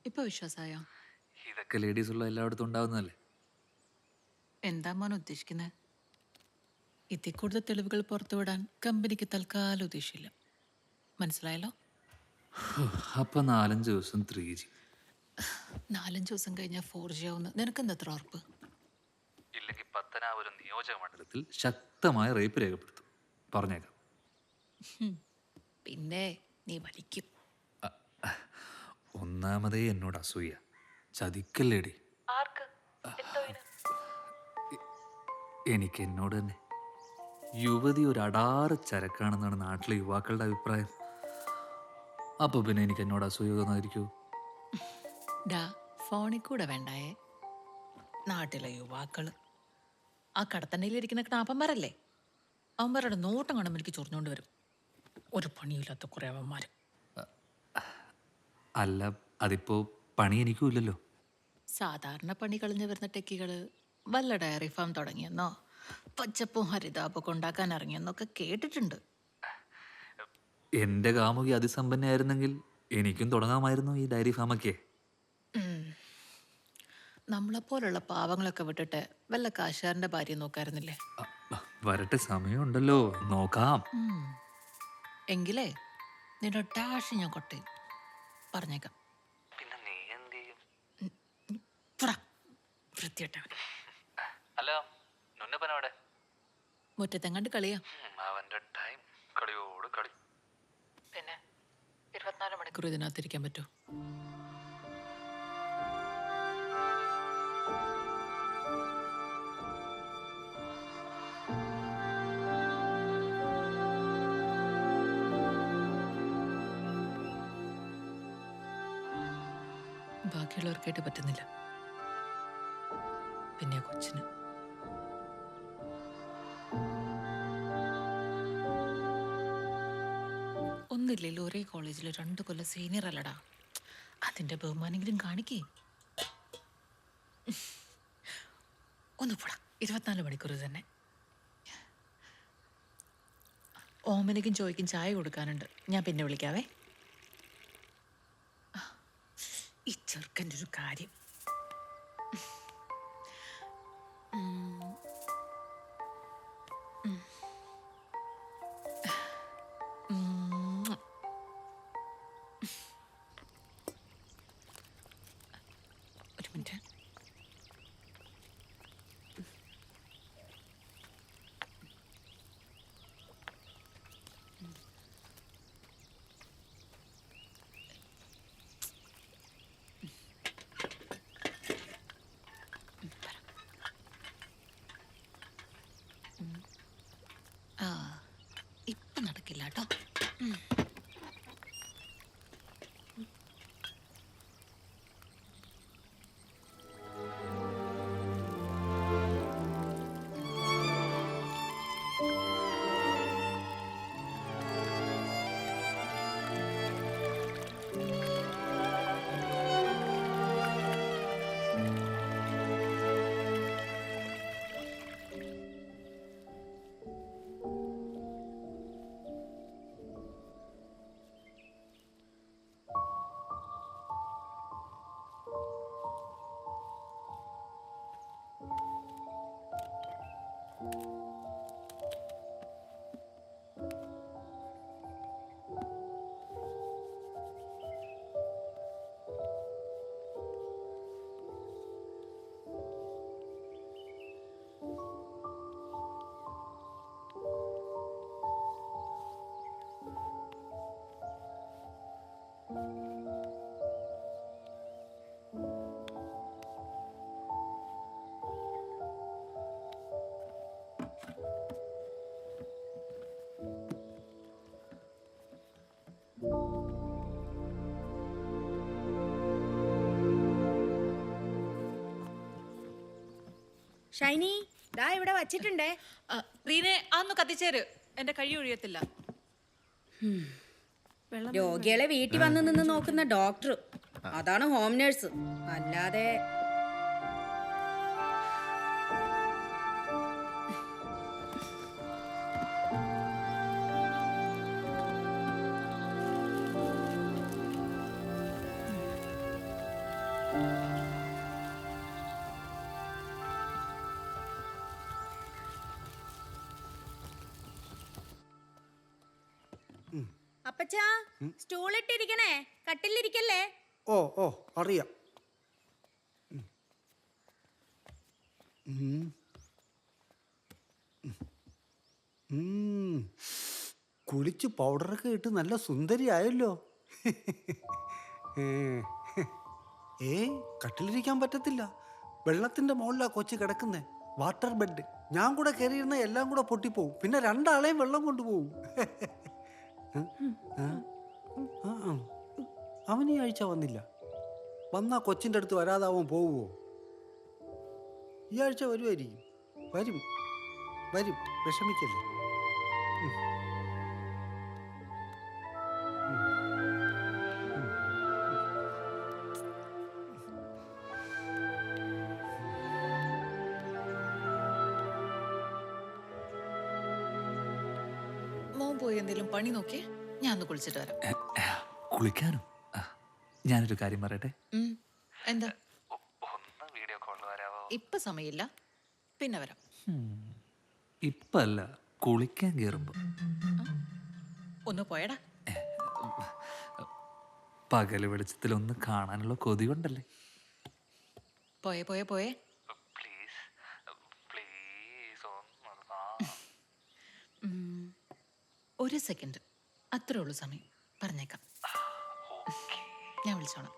ഇപ്പൊ വിശ്വാസായോ? ഇതൊക്കെ ലേഡീസ് ഉള്ള എല്ലായിടത്തും ഉണ്ടാവുന്നതല്ലേ. എന്താ മോൻ ഉദ്ദേശിക്കുന്നത്? ഇതിൽ കൂടുതൽ തെളിവുകൾ പുറത്തുവിടാൻ കമ്പനിക്ക് തൽക്കാലം ഉദ്ദേശിച്ചില്ല. മനസ്സിലായല്ലോ? അപ്പൊ 4-5 ദിവസം 3G. 4-5 ദിവസം കഴിഞ്ഞാൽ 4G ആവുന്നു. നിനക്കെന്താ അത്ര ഉറപ്പ്? ഇല്ലെങ്കിൽ പത്തനാപുരം നിയോജക മണ്ഡലത്തിൽ ശക്തമായ റേപ്പ് രേഖപ്പെടുത്തും. പറഞ്ഞേക്കാം. പിന്നെ നീ വലിക്കും. ഒന്നാമതേ എന്നോട് അസൂയ. ചതിക്കല്ലേടി. ആർക്ക്? എന്തോയിന്? എനിക്ക് എന്നോട് തന്നെ. യുവതി ഒരു അടാറ് ചരക്കാണെന്നാണ് നാട്ടിലെ യുവാക്കളുടെ അഭിപ്രായം. അപ്പൊ പിന്നെ എനിക്ക് എന്നോട് അസൂയ തോന്നാതിരിക്കൂ? ഡാ, ഫോണിൽ കൂടെ വേണ്ടായേ. നാട്ടിലെ യുവാക്കള് ആ കടത്തണ്ണയിലിരിക്കുന്ന ക്നാപ്പന്മാരല്ലേ? അവന്മാരുടെ നോട്ടം കാണുമ്പോൾ എനിക്ക് ചൊറിഞ്ഞോണ്ട് വരും. ഒരു പണിയില്ലാത്ത കുറെ അവന്മാര്. അല്ല, അതിപ്പോ പണി എനിക്കും ഇല്ലല്ലോ. സാധാരണ പണി കളഞ്ഞു വരുന്ന ടെക്കികള് വല്ല ഡയറി ഫാം തുടങ്ങിയെന്നോ പച്ചപ്പും ഹരിതാപൊക്കെ ഉണ്ടാക്കാൻ ഇറങ്ങിയെന്നൊക്കെ കേട്ടിട്ടുണ്ട്. എന്റെ കാമുകി അതിസമ്പന്നയായിരുന്നെങ്കിൽ എനിക്കും തുടങ്ങാമായിരുന്നു ഈ ഡയറി ഫാമൊക്കെ. നമ്മളെപ്പോലുള്ള പാവങ്ങളൊക്കെ വിട്ടിട്ട് വല്ല കാശുകാരന്റെ ഭാര്യ നോക്കായിരുന്നില്ലേ? വരട്ടെ, സമയമുണ്ടല്ലോ, നോക്കാം. എങ്കിലേ നിന്റെ ഡാഷ് ഞാൻ കൊട്ടയും. പറഞ്ഞേക്കാം. പിന്നെ നീ എന്ത് ചെയ്യും? വൃത്തിയിട്ടവൻ. അല്ല, നുന്നപ്പനവിടെ? മുറ്റത്തെങ്ങാണ്ട് കളിയാ. അവന്റെ ടൈം കളിയോട് കളി. പിന്നെ 24 മണിക്കൂർ ഇതിനകത്തിരിക്കാൻ പറ്റൂ? ബാക്കിയുള്ളവർക്കായിട്ട് പറ്റുന്നില്ല. പിന്നെ കൊച്ചിന് ഒന്നില്ലല്ലോ, ഒരേ കോളേജിൽ 2 കൊല്ലം സീനിയർ അല്ലടാ. അതിന്റെ ബഹുമാനെങ്കിലും കാണിക്കേ. ഒന്ന് പോടാ. 24 മണിക്കൂർ തന്നെ. ഓമനയ്ക്കും ചോയ്ക്കും ചായ കൊടുക്കാനുണ്ട്. ഞാൻ പിന്നെ വിളിക്കാവേ. ഈ ചെറുക്കൻ്റെ ഒരു കാര്യം. ഒരു മിനിറ്റ്. ആ, ഇപ്പം നടക്കില്ല കേട്ടോ. ഷൈനി, ദാ ഇവിടെ വച്ചിട്ടുണ്ടേ. റീനെ, അതൊന്ന് കത്തിച്ചേര്. എന്റെ കൈ ഒഴിയത്തില്ല. രോഗികളെ വീട്ടിൽ വന്ന് നിന്ന് നോക്കുന്ന ഡോക്ടർ, അതാണ് ഹോം നേഴ്സ്. അല്ലാതെ അപ്പച്ചാ സ്റ്റൂളിട്ടിരിക്കണേ, കട്ടിലിരിക്കല്ലേ. ഓ ഓ അറിയാം. കുളിച്ച് പൗഡറൊക്കെ ഇട്ട് നല്ല സുന്ദരിയായല്ലോ. കട്ടിലിരിക്കാൻ പറ്റത്തില്ല. വെള്ളത്തിന്റെ മുകളിലാ കൊച്ചു കിടക്കുന്നേ. Water bed. ഞാൻ കൂടെ കയറിയിരുന്ന എല്ലാം കൂടെ പൊട്ടിപ്പോവും. പിന്നെ രണ്ടാളെയും വെള്ളം കൊണ്ടുപോകും. അവൻ ഈ ആഴ്ച വന്നില്ല. വന്നാ കൊച്ചിൻ്റെ അടുത്ത് വരാതാവാൻ പോവുമോ? ഈ ആഴ്ച വരുമായിരിക്കും. വരും വരും, വിഷമിക്കല്ലേ. മോൻ പോയി എന്തെങ്കിലും പണി നോക്കിയേ, ഞാൻ ഒന്ന് കുളിച്ചിട്ട് വരാം. കുളിക്കാനോ? ഞാനൊരു കാര്യം പറയട്ടെ. എന്താ? ഒന്ന് വീഡിയോ കോളിൽ വരാവോ? ഇപ്പൊ സമയമില്ല, പിന്നെ വരാം. ഇപ്പല്ല, കുളിക്കാൻ കയറുമ്പോ. ഒന്ന് പോയടാ. പകല് വെളിച്ചത്തിൽ ഒന്ന് കാണാനുള്ള കൊതി കൊണ്ടല്ലേ. പോയേ പോയേ പോയേ. പ്ലീസ് പ്ലീസ് ഒരു സെക്കൻഡ്, അത്രേ ഉള്ളൂ സമയം. പറഞ്ഞേക്കാം, ഞാൻ വിളിച്ചോണം.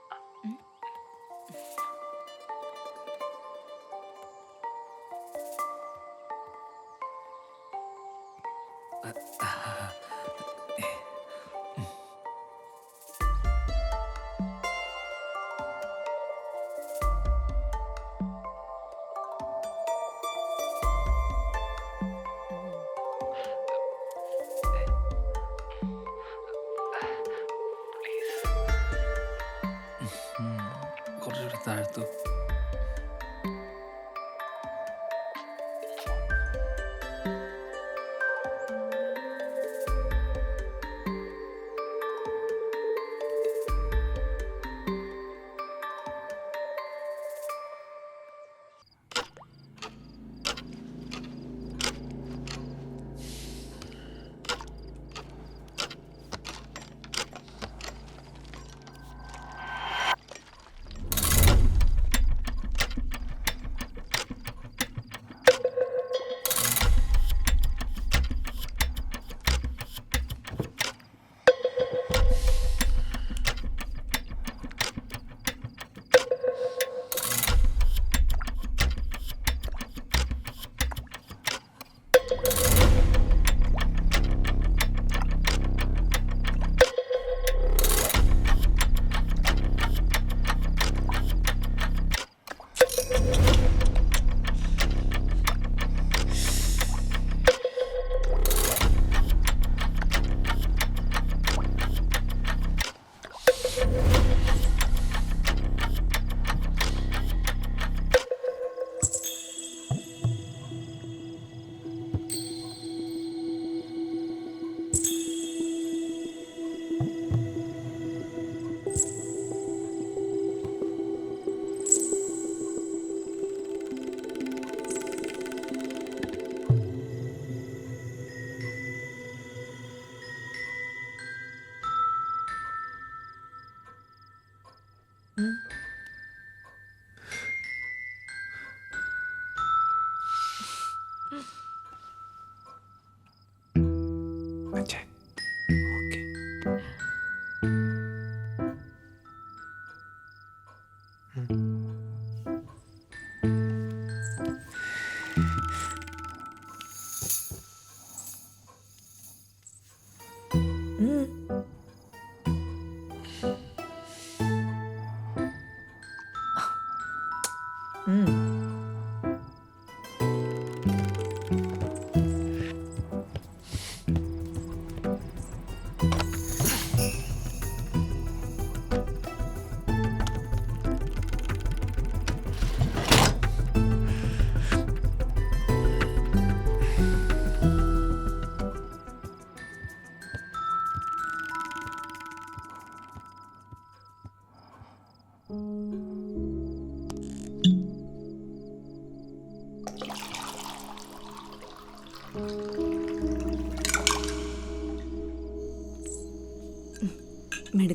കുറച്ചുകൂടി താഴ്ത്തു.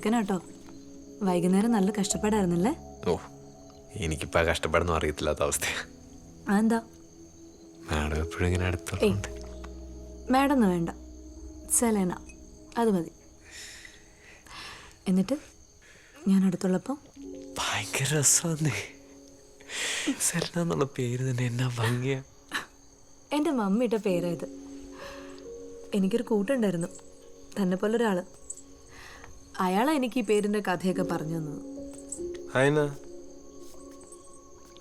മിടുക്കനാട്ടോ. വൈകുന്നേരം നല്ല കഷ്ടപ്പാടായിരുന്നല്ലേ? ഓ, എനിക്കിപ്പോൾ ആ കഷ്ടപ്പാടൊന്നും അറിയത്തില്ലാത്ത അവസ്ഥയാണ്. അതെന്താ? മാഡം എപ്പോഴും ഇങ്ങനെ അടുത്തുണ്ട്. മാഡം വേണ്ട, സെലേന അത് മതി. എന്നിട്ട് ഞാൻ അടുത്തുള്ളപ്പോൾ ഭയങ്കര രസമാന്നേ. സെലന എന്നുള്ള പേര് തന്നെ എന്നാ ഭംഗിയാ. എൻ്റെ മമ്മി ഇട്ട പേരായത്. എനിക്കൊരു കൂട്ടുണ്ടായിരുന്നു, തന്നെ പോലെ ഒരാൾ. അയാളാ എനിക്ക് ഈ പേരിൻ്റെ കഥയൊക്കെ പറഞ്ഞു തന്നത്. അതിനാ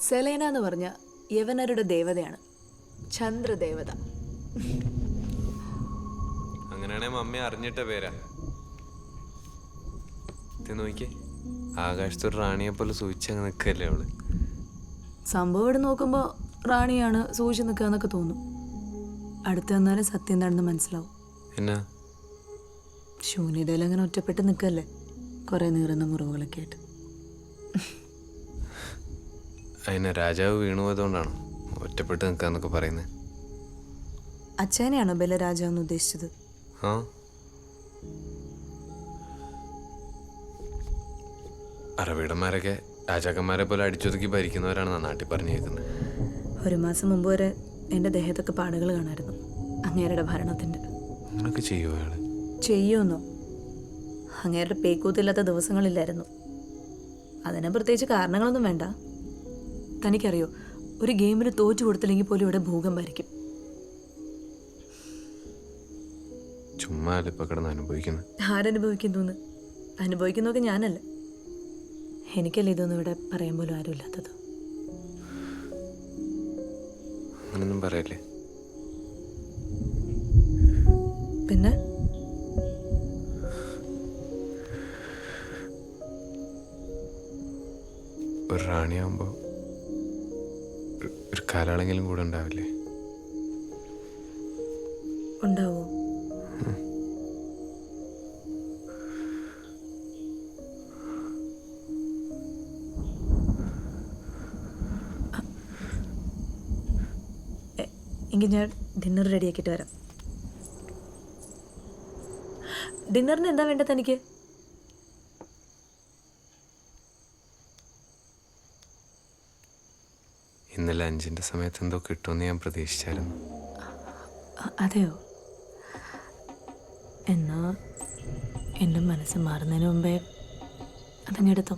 സെലേന എന്ന് പറഞ്ഞ യവനരുടെ ദേവതയാണ്, ചന്ദ്രദേവത. അങ്ങനെയാണെ മമ്മി അറിഞ്ഞിട്ട പേരാ. നോക്കിയേ, ആകാശത്തൊരു റാണിയെ പോലെ സൂചിച്ചങ്ങ് നിൽക്കല്ലേ അവള്. സംഭവം ഇവിടെ നോക്കുമ്പോൾ റാണിയാണ് സൂക്ഷിച്ച് നിൽക്കുക തോന്നും. അടുത്ത് വന്നാലും സത്യം എന്താണെന്ന് മനസ്സിലാവും. എന്നാ ശൂന്യതയിൽ അങ്ങനെ ഒറ്റപ്പെട്ട് നിൽക്കല്ലേ, കുറേ നീറുന്ന മുറിവുകളൊക്കെ ആയിട്ട്. അതിനെ രാജാവ് വീണുപോയതുകൊണ്ടാണോ ഒറ്റപ്പെട്ട് നിൽക്കാന്നൊക്കെ പറയുന്നത്? അച്ഛനെയാണോ ബലരാജ എന്ന് ഉദ്ദേശിച്ചത്? ആ, അറബിടന്മാരൊക്കെ രാജാക്കന്മാരെ പോലെ അടിച്ചൊതുക്കി ഭരിക്കുന്നവരാണ് നാട്ടിൽ പറഞ്ഞു കേൾക്കുന്നത്. 1 മാസം മുമ്പ് വരെ എൻ്റെ ദേഹത്തൊക്കെ പാടുകൾ കാണായിരുന്നു അങ്ങേരുടെ ഭരണത്തിൻ്റെ. അങ്ങനൊക്കെ ചെയ്യുമോ അയാൾ? ചെയ്യുമെന്നോ? അങ്ങേരുടെ പേക്കൂത്തില്ലാത്ത ദിവസങ്ങളില്ലായിരുന്നു. അതിന് പ്രത്യേകിച്ച് കാരണങ്ങളൊന്നും വേണ്ട. തനിക്കറിയോ, ഒരു ഗെയിമിന് തോറ്റു കൊടുത്തില്ലെങ്കിൽ പോലും ഇവിടെ ഭൂകമ്പായിരിക്കും. ചുമ്മാ ഇപ്പൊ കിടന്ന് അനുഭവിക്കുന്നത്. ആരനുഭവിക്കുന്നു? അനുഭവിക്കുന്നതൊക്കെ ഞാനല്ല. എനിക്കല്ലേ ഇതൊന്നും ഇവിടെ പറയാൻ പോലും ആരുമില്ലാത്തത്. അങ്ങനൊന്നും പറയല്ലേ. പിന്നെ ഒരു റാണിയാകുമ്പോൾ ഒരു കാലാളെങ്കിലും കൂടെ ഉണ്ടാവില്ലേ? ഉണ്ടാവോ? എങ്കിൽ ഞാൻ ഡിന്നർ റെഡിയാക്കിയിട്ട് വരാം. ഡിന്നറിന് എന്താ വേണ്ടത് തനിക്ക്? ഇന്നലെ 5-ന്റെ സമയത്ത് എന്തോ കിട്ടുമെന്ന് ഞാൻ പ്രതീക്ഷിച്ചായിരുന്നു. അതെയോ? എന്നാ എൻ്റെ മനസ്സ് മാറുന്നതിന് മുമ്പേ അതങ്ങെടുത്തോ.